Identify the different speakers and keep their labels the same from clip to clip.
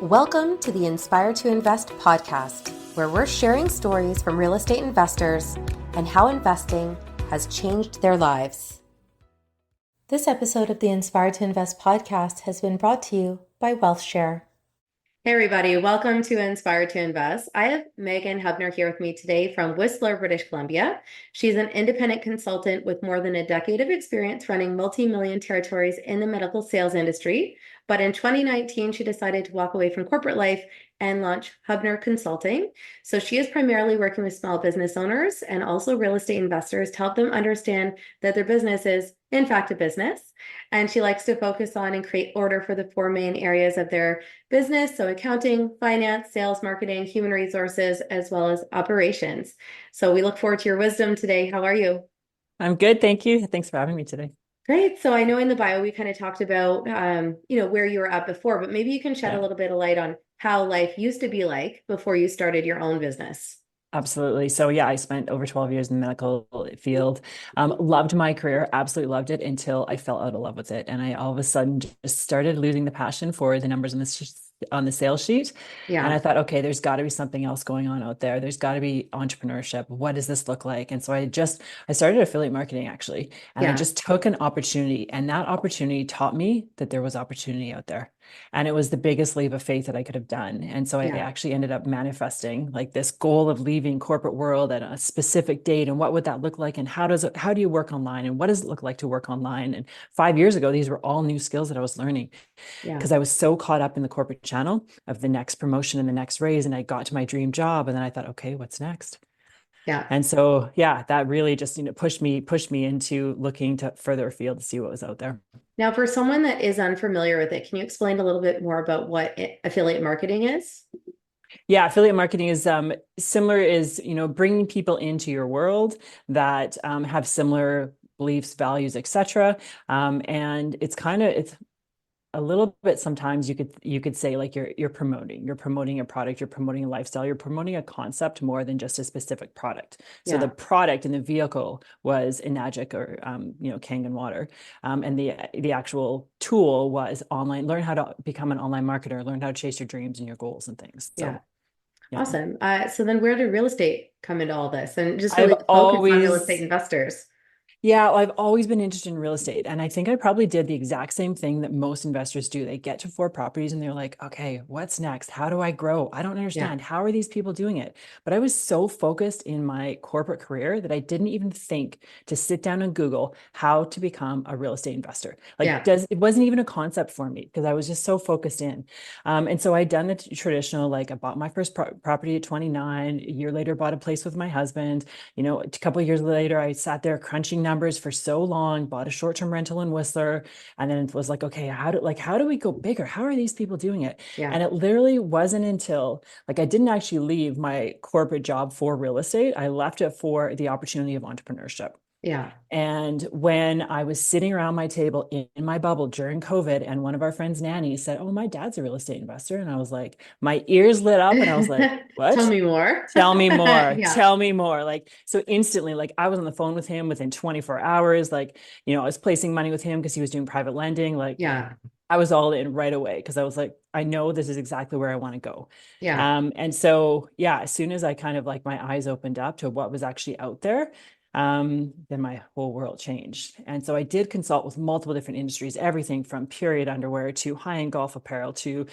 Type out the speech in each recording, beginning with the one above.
Speaker 1: Welcome to the Inspire to Invest podcast, where we're sharing stories from real estate investors and how investing has changed their lives. This episode of the Inspire to Invest podcast has been brought to you by WealthShare. Hey everybody, welcome to Inspire to Invest. I have Meghan Hubner here with me today from Whistler, British Columbia. She's an independent consultant with more than a decade of experience running multi-million territories in the medical sales industry. But in 2019, she decided to walk away from corporate life and launch Hubner Consulting. So she is primarily working with small business owners and also real estate investors to help them understand that their business is, in fact, a business. And she likes to focus on and create order for the four main areas of their business. So accounting, finance, sales, marketing, human resources, as well as operations. So we look forward to your wisdom today. How are you?
Speaker 2: I'm good. Thank you. Thanks for having me today.
Speaker 1: Great. So I know in the bio, we kind of talked about, where you were at before, but maybe you can shed a
Speaker 2: Yeah,
Speaker 1: little bit of light on how life used to be like before you started your own business.
Speaker 2: absolutely. So yeah, I spent over 12 years in the medical field. Loved my career, absolutely loved it until I fell out of love with it. And I all of a sudden just started losing the passion for the numbers on the sales sheet. And
Speaker 1: Yeah.
Speaker 2: I thought, okay, there's got to be something else going on out there. There's got to be entrepreneurship. What does this look like? And so I started affiliate marketing actually, and I
Speaker 1: Yeah.
Speaker 2: just took an opportunity, and that opportunity taught me that there was opportunity out there. And it was the biggest leap of faith that I could have done. And so I
Speaker 1: Yeah.
Speaker 2: actually ended up manifesting like this goal of leaving corporate world at a specific date. And what would that look like? And how do you work online? And what does it look like to work online? And 5 years ago, these were all new skills that I was learning
Speaker 1: Yeah.
Speaker 2: because I was so caught up in the corporate channel of the next promotion and the next raise. And I got to my dream job. And then I thought, okay, what's next?
Speaker 1: Yeah.
Speaker 2: And so, yeah, that really just, pushed me into looking to further afield to see what was out there.
Speaker 1: Now, for someone that is unfamiliar with it, can you explain a little bit more about what affiliate marketing is?
Speaker 2: Yeah, affiliate marketing is similar is, bringing people into your world that have similar beliefs, values, etc. And it's a little bit sometimes you could say like you're promoting a product, you're promoting a lifestyle, you're promoting a concept more than just a specific product. So the
Speaker 1: Yeah.
Speaker 2: product and the vehicle was Enagic or Kangen water, and the actual tool was online. Learn how to become an online marketer, learn how to chase your dreams and your goals and things.
Speaker 1: Yeah.
Speaker 2: So yeah.
Speaker 1: Awesome. So then where did real estate come into all this and just
Speaker 2: I've
Speaker 1: really focus on real estate
Speaker 2: always
Speaker 1: investors?
Speaker 2: Yeah, well, I've always been interested in real estate. And I think I probably did the exact same thing that most investors do. They get to four properties and they're like, okay, what's next? How do I grow? I don't
Speaker 1: Yeah.
Speaker 2: understand. How are these people doing it? But I was so focused in my corporate career that I didn't even think to sit down and Google how to become a real estate investor.
Speaker 1: Yeah.
Speaker 2: It wasn't even a concept for me because I was just so focused in. And so I'd done the traditional, like I bought my first property at 29, a year later, bought a place with my husband. A couple of years later, I sat there crunching numbers for so long, bought a short-term rental in Whistler, and then it was like, okay, how do we go bigger? How are these people doing it?
Speaker 1: Yeah.
Speaker 2: And it literally wasn't until like I didn't actually leave my corporate job for real estate. I left it for the opportunity of entrepreneurship.
Speaker 1: Yeah.
Speaker 2: And when I was sitting around my table in my bubble during COVID, and one of our friends' nannies said, "Oh, my dad's a real estate investor." And I was like, my ears lit up and I was like,
Speaker 1: Tell
Speaker 2: what?
Speaker 1: me more.
Speaker 2: Tell me more.
Speaker 1: Yeah.
Speaker 2: Tell me more. Like, so instantly, like I was on the phone with him within 24 hours. Like, I was placing money with him because he was doing private lending. Like,
Speaker 1: Yeah.
Speaker 2: I was all in right away because I was like, I know this is exactly where I want to go.
Speaker 1: Yeah.
Speaker 2: And so, yeah, as soon as I kind of like my eyes opened up to what was actually out there, then my whole world changed. And so I did consult with multiple different industries, everything from period underwear to high-end golf apparel to,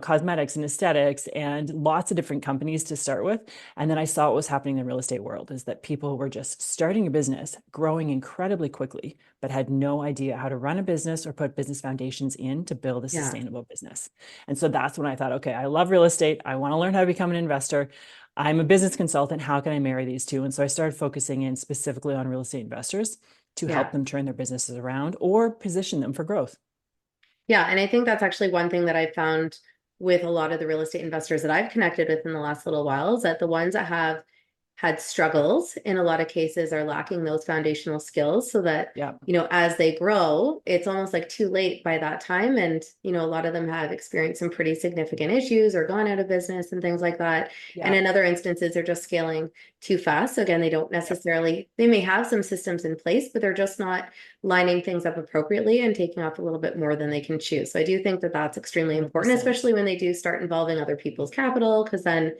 Speaker 2: cosmetics and aesthetics, and lots of different companies to start with. And then I saw what was happening in the real estate world is that people were just starting a business, growing incredibly quickly, but had no idea how to run a business or put business foundations in to build a
Speaker 1: Yeah.
Speaker 2: sustainable business. And so that's when I thought, okay, I love real estate. I want to learn how to become an investor. I'm a business consultant. How can I marry these two? And so I started focusing in specifically on real estate investors to help
Speaker 1: Yeah.
Speaker 2: them turn their businesses around or position them for growth.
Speaker 1: Yeah. And I think that's actually one thing that I found with a lot of the real estate investors that I've connected with in the last little while is that the ones that have had struggles in a lot of cases are lacking those foundational skills so that,
Speaker 2: Yeah.
Speaker 1: as they grow, it's almost like too late by that time. And, a lot of them have experienced some pretty significant issues or gone out of business and things like that. And
Speaker 2: Yeah.
Speaker 1: in other instances, they're just scaling too fast. So again, they don't
Speaker 2: Yeah.
Speaker 1: necessarily, they may have some systems in place, but they're just not lining things up appropriately and taking off a little bit more than they can chew. So I do think that that's extremely important,
Speaker 2: 100%.
Speaker 1: especially when they do start involving other people's capital, because then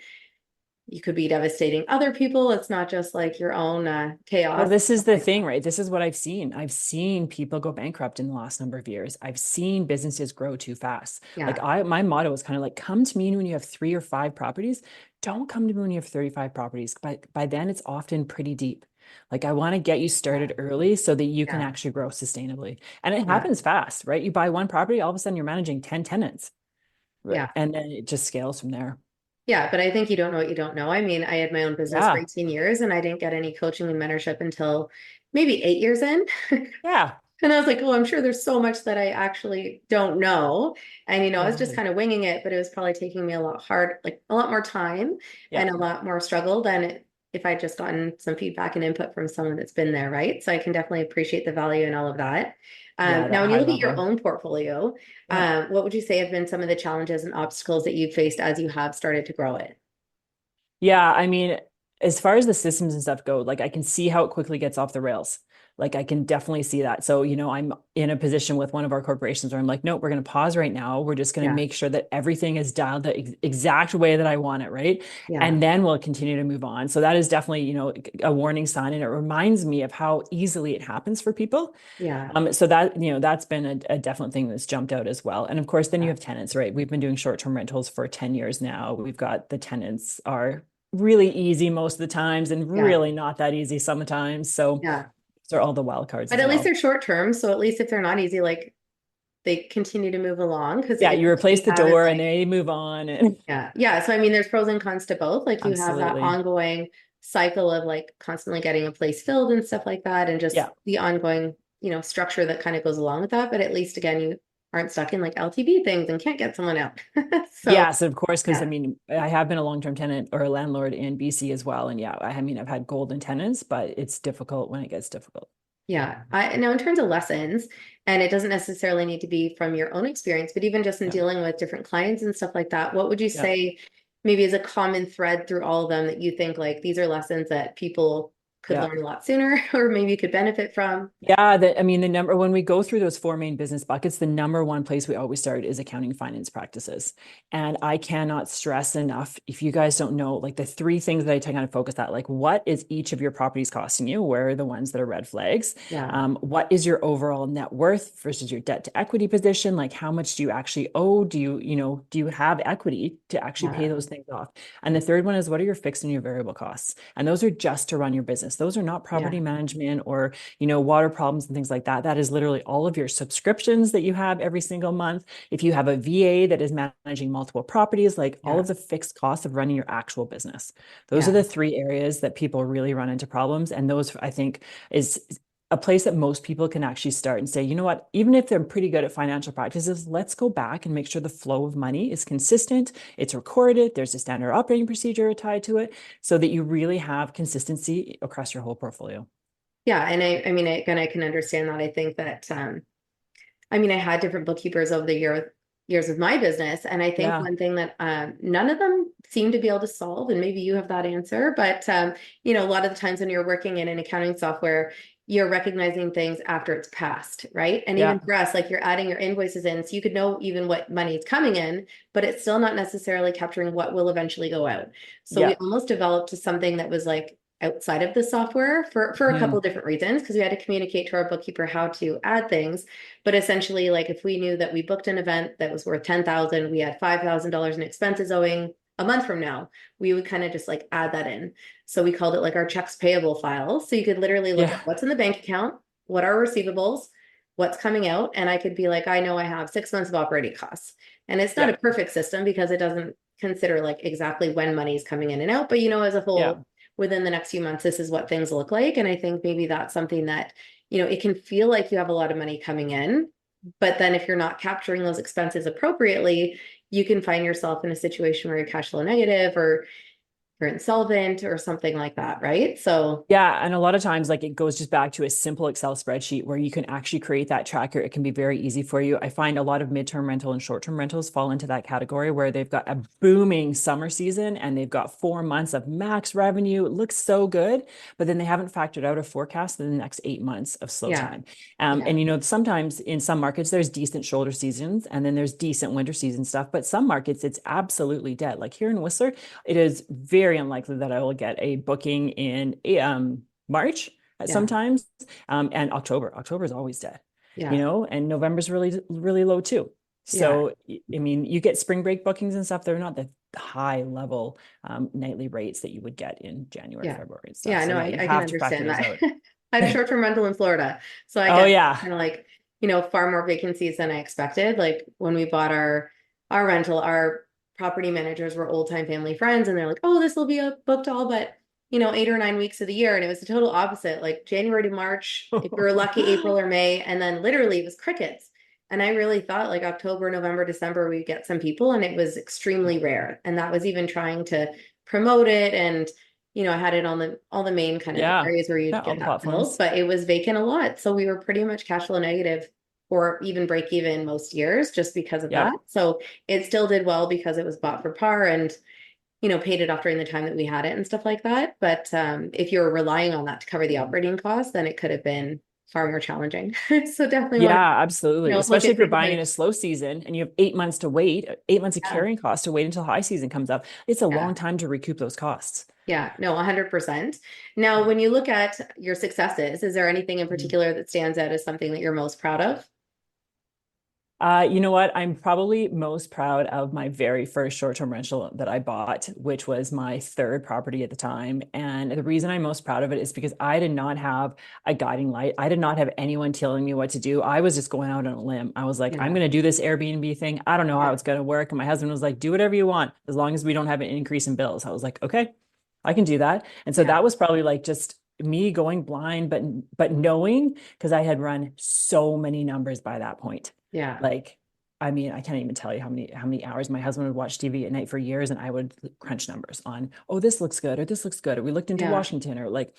Speaker 1: you could be devastating other people. It's not just like your own
Speaker 2: Well,
Speaker 1: chaos.
Speaker 2: this is
Speaker 1: Stuff
Speaker 2: the
Speaker 1: like
Speaker 2: thing,
Speaker 1: that.
Speaker 2: right? This is what I've seen. I've seen people go bankrupt in the last number of years. I've seen businesses grow too fast. Like
Speaker 1: Yeah,
Speaker 2: my motto is kind of like, come to me when you have 3 or 5 properties. Don't come to me when you have 35 properties. But by then it's often pretty deep. Like I want to get you
Speaker 1: yeah,
Speaker 2: started early so that you can
Speaker 1: yeah,
Speaker 2: actually grow sustainably. And it
Speaker 1: yeah,
Speaker 2: happens fast, right? You buy one property, all of a sudden you're managing 10 tenants. Right.
Speaker 1: yeah.
Speaker 2: And then it just scales from there.
Speaker 1: Yeah, but I think you don't know what you don't know. I mean, I had my own business for
Speaker 2: Yeah.
Speaker 1: 18 years and I didn't get any coaching and mentorship until maybe 8 years in.
Speaker 2: Yeah.
Speaker 1: And I was like, oh, I'm sure there's so much that I actually don't know. And, I was just
Speaker 2: Totally.
Speaker 1: kind of winging it, but it was probably taking me like a lot more time
Speaker 2: Yeah.
Speaker 1: and a lot more struggle than if I'd just gotten some feedback and input from someone that's been there, right? So I can definitely appreciate the value in all of that.
Speaker 2: Yeah.
Speaker 1: Now,
Speaker 2: That
Speaker 1: when you
Speaker 2: high
Speaker 1: look at your
Speaker 2: level.
Speaker 1: own portfolio,
Speaker 2: Yeah.
Speaker 1: what would you say have been some of the challenges and obstacles that you've faced as you have started to grow it?
Speaker 2: Yeah, I mean, as far as the systems and stuff go, like I can see how it quickly gets off the rails. Like I can definitely see that. So, I'm in a position with one of our corporations where I'm like, nope, we're going to pause right now. We're just going to
Speaker 1: Yeah,
Speaker 2: make sure that everything is dialed the exact way that I want it, right?
Speaker 1: yeah,
Speaker 2: And then we'll continue to move on. So that is definitely, a warning sign. And it reminds me of how easily it happens for people.
Speaker 1: yeah,
Speaker 2: So that, that's been a definite thing that's jumped out as well. And of course, then you
Speaker 1: yeah,
Speaker 2: have tenants, right? We've been doing short-term rentals for 10 years now. We've got the tenants are really easy most of the times and
Speaker 1: yeah,
Speaker 2: really not that easy sometimes. So
Speaker 1: yeah.
Speaker 2: those are all the wild cards
Speaker 1: But
Speaker 2: as
Speaker 1: at least
Speaker 2: well.
Speaker 1: they're short term. So at least if they're not easy, like they continue to move along because
Speaker 2: Yeah,
Speaker 1: at
Speaker 2: you
Speaker 1: least
Speaker 2: replace
Speaker 1: you
Speaker 2: the
Speaker 1: have it
Speaker 2: door and
Speaker 1: like,
Speaker 2: they move on and
Speaker 1: yeah. Yeah. So I mean, there's pros and cons to both. Like you have that
Speaker 2: absolutely.
Speaker 1: ongoing cycle of like constantly getting a place filled and stuff like that, and just
Speaker 2: Yeah.
Speaker 1: the ongoing, structure that kind of goes along with that. But at least again, you aren't stuck in like LTV things and can't get someone out. So
Speaker 2: Yes, of course, because I
Speaker 1: yeah.
Speaker 2: mean, I have been a long-term tenant or a landlord in BC as well. And yeah, I mean, I've had golden tenants, but it's difficult when it gets difficult.
Speaker 1: Yeah. I now in terms of lessons, and it doesn't necessarily need to be from your own experience, but even just in
Speaker 2: Yeah.
Speaker 1: dealing with different clients and stuff like that, what would you
Speaker 2: Yeah.
Speaker 1: say maybe is a common thread through all of them that you think like these are lessons that people could
Speaker 2: Yeah.
Speaker 1: learn a lot sooner or maybe could benefit from?
Speaker 2: Yeah, I mean, the number when we go through those four main business buckets, the number one place we always start is accounting finance practices. And I cannot stress enough, if you guys don't know, like the three things that I kind of focus at, like what is each of your properties costing you? Where are the ones that are red flags?
Speaker 1: Yeah.
Speaker 2: What is your overall net worth versus your debt to equity position? Like how much do you actually owe? Do you have equity to actually pay
Speaker 1: Yeah.
Speaker 2: those things off? And the third one is what are your fixed and your variable costs? And those are just to run your business. Those are not property
Speaker 1: Yeah.
Speaker 2: management or water problems and things like that. That is literally all of your subscriptions that you have every single month. If you have a VA that is managing multiple properties, like all
Speaker 1: Yeah.
Speaker 2: of the fixed costs of running your actual business. Those are
Speaker 1: Yeah.
Speaker 2: the three areas that people really run into problems. And those, I think, is a place that most people can actually start and say, you know what, even if they're pretty good at financial practices, let's go back and make sure the flow of money is consistent, it's recorded, there's a standard operating procedure tied to it, so that you really have consistency across your whole portfolio.
Speaker 1: Yeah. And I mean, again, I can understand that. I think that I mean, I had different bookkeepers over the years of my business, and I think
Speaker 2: Yeah.
Speaker 1: one thing that none of them seem to be able to solve, and maybe you have that answer, but a lot of the times when you're working in an accounting software, you're recognizing things after it's passed, right? And even
Speaker 2: Yeah.
Speaker 1: for us, like you're adding your invoices in, so you could know even what money is coming in, but it's still not necessarily capturing what will eventually go out. So we
Speaker 2: Yeah.
Speaker 1: almost developed something that was like outside of the software for a couple
Speaker 2: Mm.
Speaker 1: of different reasons because we had to communicate to our bookkeeper how to add things, but essentially, like if we knew that we booked an event that was worth 10,000, we had $5,000 in expenses owing a month from now, we would kind of just like add that in. So we called it like our checks payable file. So you could literally look
Speaker 2: Yeah.
Speaker 1: at what's in the bank account, what are receivables, what's coming out, and I could be like, I know I have 6 months of operating costs. And it's not
Speaker 2: Yeah.
Speaker 1: a perfect system because it doesn't consider like exactly when money is coming in and out, but as a
Speaker 2: Yeah.
Speaker 1: whole, within the next few months, this is what things look like. And I think maybe that's something that it can feel like you have a lot of money coming in, but then if you're not capturing those expenses appropriately, you can find yourself in a situation where you're cash flow negative or you're insolvent or something like that, right? So
Speaker 2: Yeah. And a lot of times, like it goes just back to a simple Excel spreadsheet where you can actually create that tracker. It can be very easy for you. I find a lot of midterm rental and short-term rentals fall into that category where they've got a booming summer season and they've got 4 months of max revenue. It looks so good, but then they haven't factored out a forecast in the next 8 months of slow
Speaker 1: yeah,
Speaker 2: time.
Speaker 1: yeah,
Speaker 2: And sometimes in some markets, there's decent shoulder seasons and then there's decent winter season stuff. But some markets, it's absolutely dead. Like here in Whistler, it is very unlikely that I will get a booking in March
Speaker 1: yeah,
Speaker 2: sometimes, and October. October is always dead,
Speaker 1: yeah,
Speaker 2: and November's really, really low too.
Speaker 1: yeah,
Speaker 2: So, I mean, you get spring break bookings and stuff. They're not the high level nightly rates that you would get in January,
Speaker 1: yeah.
Speaker 2: February and stuff.
Speaker 1: Yeah,
Speaker 2: So
Speaker 1: no,
Speaker 2: yeah, you
Speaker 1: I can
Speaker 2: have to factor
Speaker 1: understand
Speaker 2: those
Speaker 1: that.
Speaker 2: out.
Speaker 1: I have short-term rental in Florida. So I
Speaker 2: Oh
Speaker 1: get
Speaker 2: yeah.
Speaker 1: kind of like, far more vacancies than I expected. Like when we bought our rental, our property managers were old-time family friends and they're like, oh, this will be booked all but 8 or 9 weeks of the year. And it was the total opposite, like January to March, if we were lucky, April or May, and then literally it was crickets. And I really thought like October, November, December, we'd get some people, and it was extremely rare. And that was even trying to promote it. And I had it on all the main kind of
Speaker 2: Yeah.
Speaker 1: areas where
Speaker 2: Yeah,
Speaker 1: you'd
Speaker 2: all
Speaker 1: get
Speaker 2: the
Speaker 1: that filled,
Speaker 2: platforms.
Speaker 1: but it was vacant a lot. So we were pretty much cash flow negative or even break even most years just because of that.
Speaker 2: Yep.
Speaker 1: So it still did well because it was bought for par and paid it off during the time that we had it and stuff like that. But if you were relying on that to cover the operating costs, then it could have been far more challenging. So definitely want to,
Speaker 2: Yeah, absolutely.
Speaker 1: look
Speaker 2: Especially
Speaker 1: at
Speaker 2: if you're
Speaker 1: things
Speaker 2: buying in
Speaker 1: like,
Speaker 2: a slow season and you have 8 months to wait, 8 months of
Speaker 1: yeah,
Speaker 2: carrying costs to wait until high season comes up. It's a
Speaker 1: yeah,
Speaker 2: long time to recoup those costs.
Speaker 1: yeah, no, 100%. Now, when you look at your successes, is there anything in
Speaker 2: Mhm.
Speaker 1: particular that stands out as something that you're most proud of?
Speaker 2: You know what? I'm probably most proud of my very first short-term rental that I bought, which was my third property at the time. And the reason I'm most proud of it is because I did not have a guiding light. I did not have anyone telling me what to do. I was just going out on a limb. I was like, I'm
Speaker 1: Yeah,
Speaker 2: going to do this Airbnb thing. I don't know how
Speaker 1: yeah,
Speaker 2: it's going to work. And my husband was like, do whatever you want, as long as we don't have an increase in bills. I was like, okay, I can do that. And so
Speaker 1: yeah,
Speaker 2: that was probably like just me going blind, but knowing because I had run so many numbers by that point.
Speaker 1: yeah,
Speaker 2: Like, I mean, I can't even tell you how many hours my husband would watch TV at night for years, and I would crunch numbers on, oh, this looks good, or this looks good, or we looked into
Speaker 1: yeah,
Speaker 2: Washington, or like,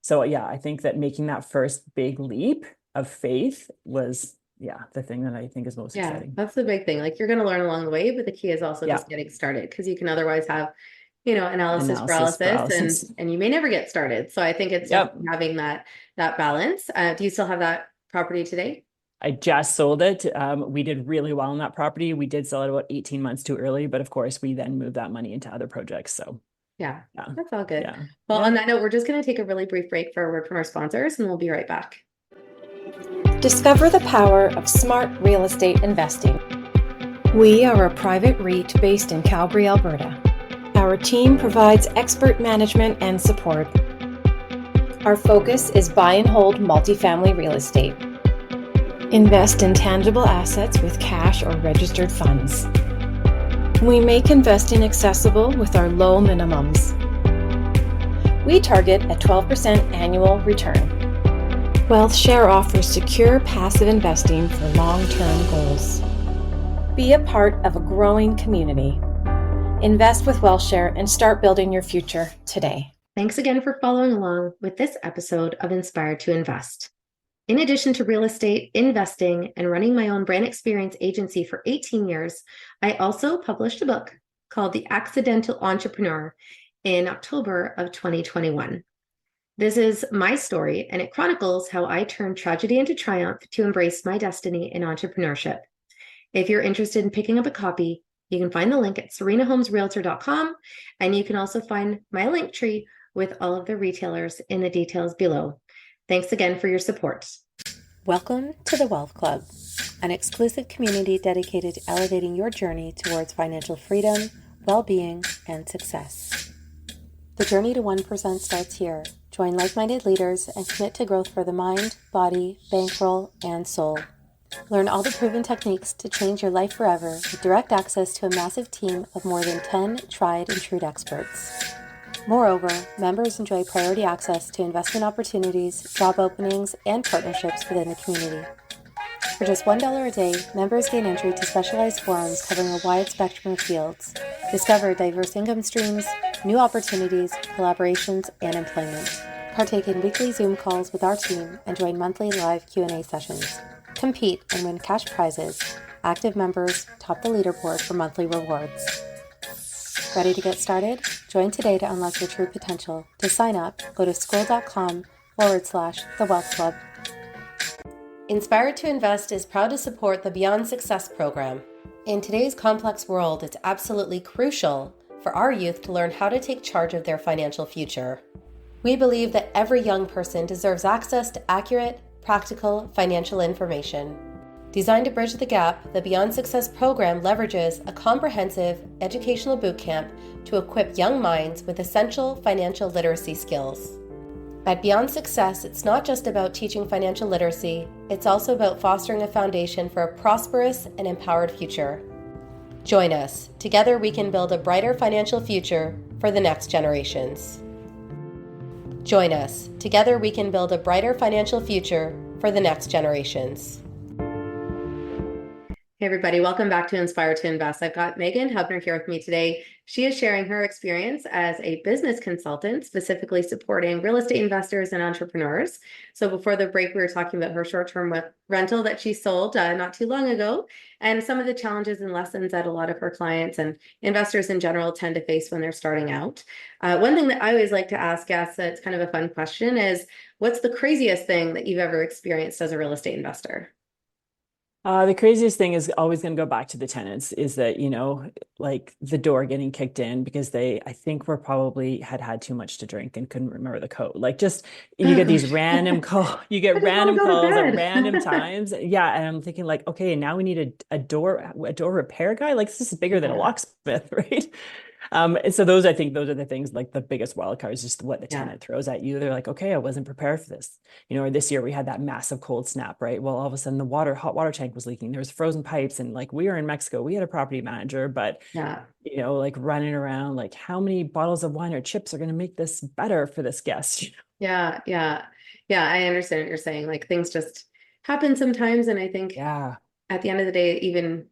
Speaker 2: so yeah, I think that making that first big leap of faith was, yeah, the thing that I think is most
Speaker 1: yeah.
Speaker 2: exciting.
Speaker 1: That's the big thing. Like you're going to learn along the way, but the key is also
Speaker 2: Yeah,
Speaker 1: just getting started because you can otherwise have, analysis
Speaker 2: analysis
Speaker 1: paralysis and
Speaker 2: paralysis.
Speaker 1: and you may never get started. So I think it's
Speaker 2: Yep.
Speaker 1: definitely having that balance. Do you still have that property today?
Speaker 2: I just sold it. We did really well on that property. We did sell it about 18 months too early, but of course, we then moved that money into other projects. So
Speaker 1: Yeah,
Speaker 2: yeah,
Speaker 1: that's all good.
Speaker 2: yeah,
Speaker 1: Well,
Speaker 2: yeah.
Speaker 1: on that note, we're just going to take a really brief break for a word from our sponsors, and we'll be right back.
Speaker 3: Discover the power of smart real estate investing. We are a private REIT based in Calgary, Alberta. Our team provides expert management and support. Our focus is buy and hold multifamily real estate. Invest in tangible assets with cash or registered funds. We make investing accessible with our low minimums. We target a 12% annual return. WealthShare offers secure passive investing for long-term goals. Be a part of a growing community. Invest with WealthShare and start building your future today.
Speaker 1: Thanks again for following along with this episode of Inspired to Invest. In addition to real estate, investing, and running my own brand experience agency for 18 years, I also published a book called The Accidental Entrepreneur in October of 2021. This is my story, and it chronicles how I turned tragedy into triumph to embrace my destiny in entrepreneurship. If you're interested in picking up a copy, you can find the link at serenahomesrealtor.com, and you can also find my link tree with all of the retailers in the details below. Thanks again for your support.
Speaker 3: Welcome to the Wealth Club, an exclusive community dedicated to elevating your journey towards financial freedom, well-being, and success. The journey to 1% starts here. Join like-minded leaders and commit to growth for the mind, body, bankroll, and soul. Learn all the proven techniques to change your life forever with direct access to a massive team of more than 10 tried and true experts. Moreover, members enjoy priority access to investment opportunities, job openings, and partnerships within the community. For just $1 a day, members gain entry to specialized forums covering a wide spectrum of fields, discover diverse income streams,
Speaker 1: new opportunities, collaborations, and employment. Partake in weekly Zoom calls with our team and join monthly live Q&A sessions. Compete and win cash prizes. Active members top the leaderboard for monthly rewards. Ready to get started? Join today to unlock your true potential. To sign up, go to school.com/The Wealth Club. Inspired to Invest is proud to support the Beyond Success program. In today's complex world, it's absolutely crucial for our youth to learn how to take charge of their financial future. We believe that every young person deserves access to accurate, practical financial information. Designed to bridge the gap, the Beyond Success program leverages a comprehensive educational bootcamp to equip young minds with essential financial literacy skills. At Beyond Success, it's not just about teaching financial literacy, it's also about fostering a foundation for a prosperous and empowered future. Join us. Together we can build a brighter financial future for the next generations. Join us. Together we can build a brighter financial future for the next generations. Hey everybody, welcome back to Inspire to Invest. I've got Meghan Hubner here with me today. She is sharing her experience as a business consultant, specifically supporting real estate investors and entrepreneurs. So before the break, we were talking about her short-term rental that she sold not too long ago, and some of the challenges and lessons that a lot of her clients and investors in general tend to face when they're starting out. One thing that I always like to ask guests, it's kind of a fun question, is what's the craziest thing that you've ever experienced as a real estate investor?
Speaker 2: The craziest thing is always going to go back to the tenants is that, like the door getting kicked in because I think were probably had too much to drink and couldn't remember the code. Like just, you get these random you get random calls at random times. Yeah. And I'm thinking like, okay, now we need a door repair guy. Like this is bigger than a locksmith, right? And so I think those are the things like the biggest wild card is just what the tenant throws at you. They're like, okay, I wasn't prepared for this. Or this year we had that massive cold snap, right? Well, all of a sudden the hot water tank was leaking. There was frozen pipes and like we were in Mexico, we had a property manager, but like running around, like how many bottles of wine or chips are going to make this better for this guest?
Speaker 1: Yeah. I understand what you're saying. Like things just happen sometimes. And I think at the end of the day, even,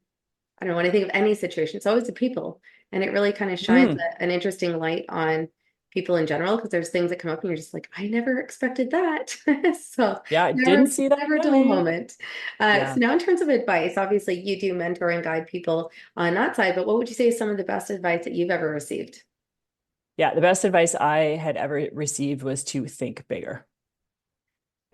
Speaker 1: I don't know, when I think of any situation, it's always the people. And it really kind of shines an interesting light on people in general, because there's things that come up and you're just like, I never expected that. So
Speaker 2: I didn't see that.
Speaker 1: Never a dull moment. So now in terms of advice, obviously you do mentor and guide people on that side, but what would you say is some of the best advice that you've ever received?
Speaker 2: Yeah, the best advice I had ever received was to think bigger.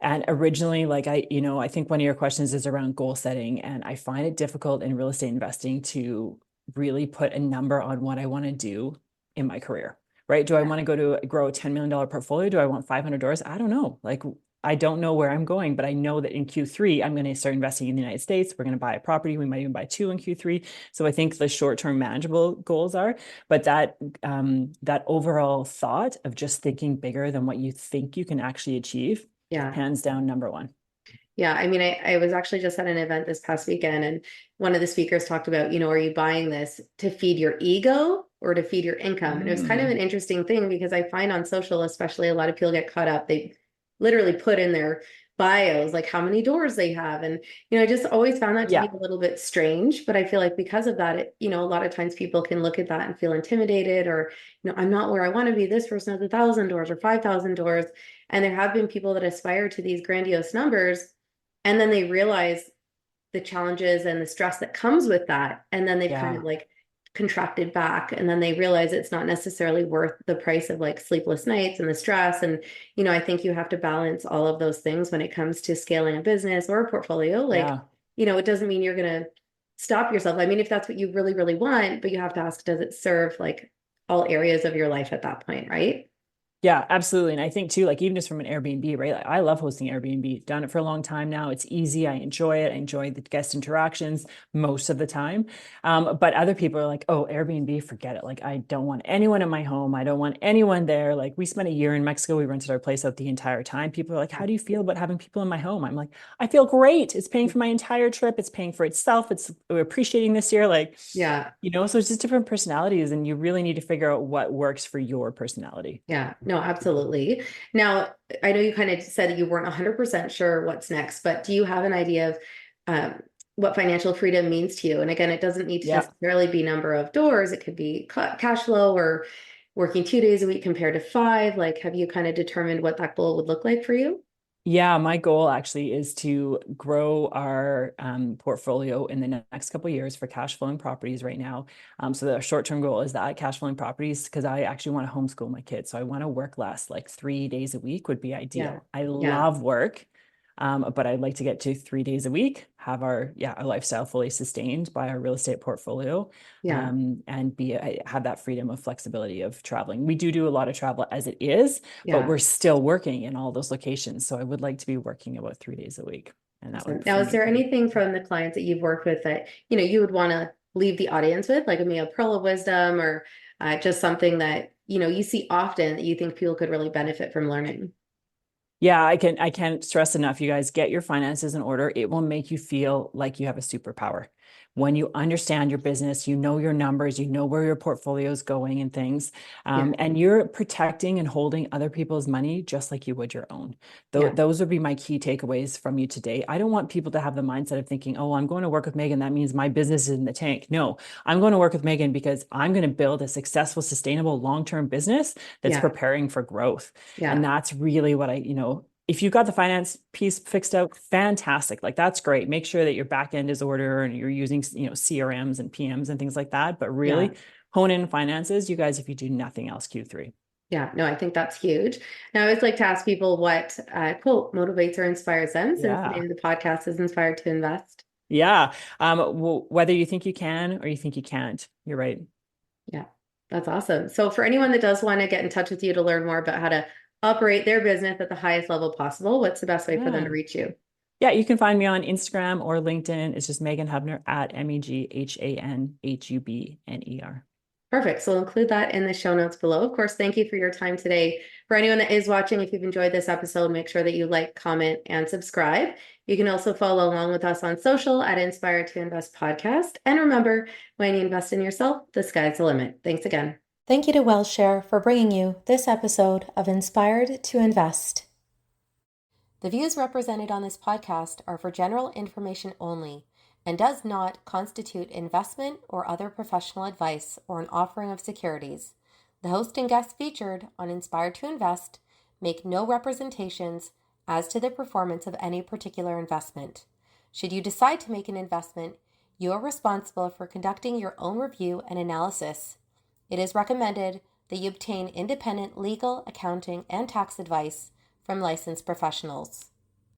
Speaker 2: And originally, like I think one of your questions is around goal setting, and I find it difficult in real estate investing to really put a number on what I want to do in my career, right? Do I want to grow a $10 million portfolio? Do I want 500 doors? I don't know. Like, I don't know where I'm going, but I know that in Q3, I'm going to start investing in the United States. We're going to buy a property. We might even buy 2 in Q3. So I think the short-term manageable goals are, but that overall thought of just thinking bigger than what you think you can actually achieve, hands down, number one.
Speaker 1: Yeah. I mean, I was actually just at an event this past weekend, and one of the speakers talked about, are you buying this to feed your ego or to feed your income? And it was kind of an interesting thing, because I find on social, especially, a lot of people get caught up. They literally put in their bios, like how many doors they have. And, I just always found that to be a little bit strange, but I feel like because of that, a lot of times people can look at that and feel intimidated, or, I'm not where I want to be. This person has 1,000 doors or 5,000 doors. And there have been people that aspire to these grandiose numbers, and then they realize the challenges and the stress that comes with that. And then they've kind of like contracted back, and then they realize it's not necessarily worth the price of like sleepless nights and the stress. And, I think you have to balance all of those things when it comes to scaling a business or a portfolio. Like, it doesn't mean you're going to stop yourself. I mean, if that's what you really, really want, but you have to ask, does it serve like all areas of your life at that point, right?
Speaker 2: Yeah, absolutely. And I think too, like even just from an Airbnb, right? Like, I love hosting Airbnb, done it for a long time now. It's easy. I enjoy it. I enjoy the guest interactions most of the time. But other people are like, oh, Airbnb, forget it. Like, I don't want anyone in my home. I don't want anyone there. Like, we spent a year in Mexico. We rented our place out the entire time. People are like, how do you feel about having people in my home? I'm like, I feel great. It's paying for my entire trip. It's paying for itself. We're appreciating this year. Like, so it's just different personalities, and you really need to figure out what works for your personality.
Speaker 1: Yeah, no, absolutely. Now, I know you kind of said that you weren't 100% sure what's next, but do you have an idea of what financial freedom means to you? And again, it doesn't need to necessarily be number of doors. It could be cash flow, or, working 2 days a week compared to 5? Like, have you kind of determined what that goal would look like for you?
Speaker 2: Yeah, my goal actually is to grow our portfolio in the next couple of years for cash flowing properties right now. So the short-term goal is that cash flowing properties, because I actually want to homeschool my kids. So I want to work less, like 3 days a week would be
Speaker 1: Yeah.
Speaker 2: ideal. I
Speaker 1: Yeah.
Speaker 2: love work, but I'd like to get to 3 days a week, have our lifestyle fully sustained by our real estate portfolio,
Speaker 1: Yeah.
Speaker 2: and have that freedom of flexibility of traveling. We do a lot of travel as it is, but
Speaker 1: Yeah.
Speaker 2: we're still working in all those locations. So I would like to be working about 3 days a week, and that
Speaker 1: Awesome.
Speaker 2: would
Speaker 1: Now,
Speaker 2: for
Speaker 1: is
Speaker 2: me
Speaker 1: there
Speaker 2: be.
Speaker 1: anything from the clients that you've worked with that, you would want to leave the audience with, like maybe a pearl of wisdom or just something that, you see often that you think people could really benefit from learning?
Speaker 2: Yeah, I can't stress enough, you guys, get your finances in order. It will make you feel like you have a superpower. When you understand your business, you know your numbers, you know where your portfolio is going and things,
Speaker 1: Yeah.
Speaker 2: and you're protecting and holding other people's money just like you would your own.
Speaker 1: Yeah.
Speaker 2: Those would be my key takeaways from you today. I don't want people to have the mindset of thinking, oh, I'm going to work with Meghan, that means my business is in the tank. No, I'm going to work with Meghan because I'm going to build a successful, sustainable, long-term business that's
Speaker 1: Yeah.
Speaker 2: preparing for growth. And
Speaker 1: Yeah.
Speaker 2: that's really what if you got the finance piece fixed out, fantastic. Like that's great. Make sure that your back end is order and you're using, CRMs and PMs and things like that. But
Speaker 1: Yeah.
Speaker 2: really hone in finances, you guys, if you do nothing else, Q3.
Speaker 1: Yeah. No, I think that's huge. Now, I always like to ask people what quote motivates or inspires them, since the
Speaker 2: Yeah.
Speaker 1: name of the podcast is Inspired to Invest.
Speaker 2: Yeah. Whether you think you can or you think you can't, you're right.
Speaker 1: Yeah, that's awesome. So for anyone that does want to get in touch with you to learn more about how to operate their business at the highest level possible, what's the best way for them
Speaker 2: Yeah.
Speaker 1: to reach you?
Speaker 2: Yeah, you can find me on Instagram or LinkedIn. It's just Meghan Hubner at MEGHANHUBNER.
Speaker 1: Perfect. So we'll include that in the show notes below. Of course, thank you for your time today. For anyone that is watching, if you've enjoyed this episode, make sure that you like, comment, and subscribe. You can also follow along with us on social at Inspired to Invest Podcast. And remember, when you invest in yourself, the sky's the limit. Thanks again.
Speaker 3: Thank you to Wellshare for bringing you this episode of Inspired to Invest.
Speaker 1: The views represented on this podcast are for general information only and does not constitute investment or other professional advice or an offering of securities. The host and guests featured on Inspired to Invest make no representations as to the performance of any particular investment. Should you decide to make an investment, you are responsible for conducting your own review and analysis. It is recommended that you obtain independent legal, accounting, and tax advice from licensed professionals.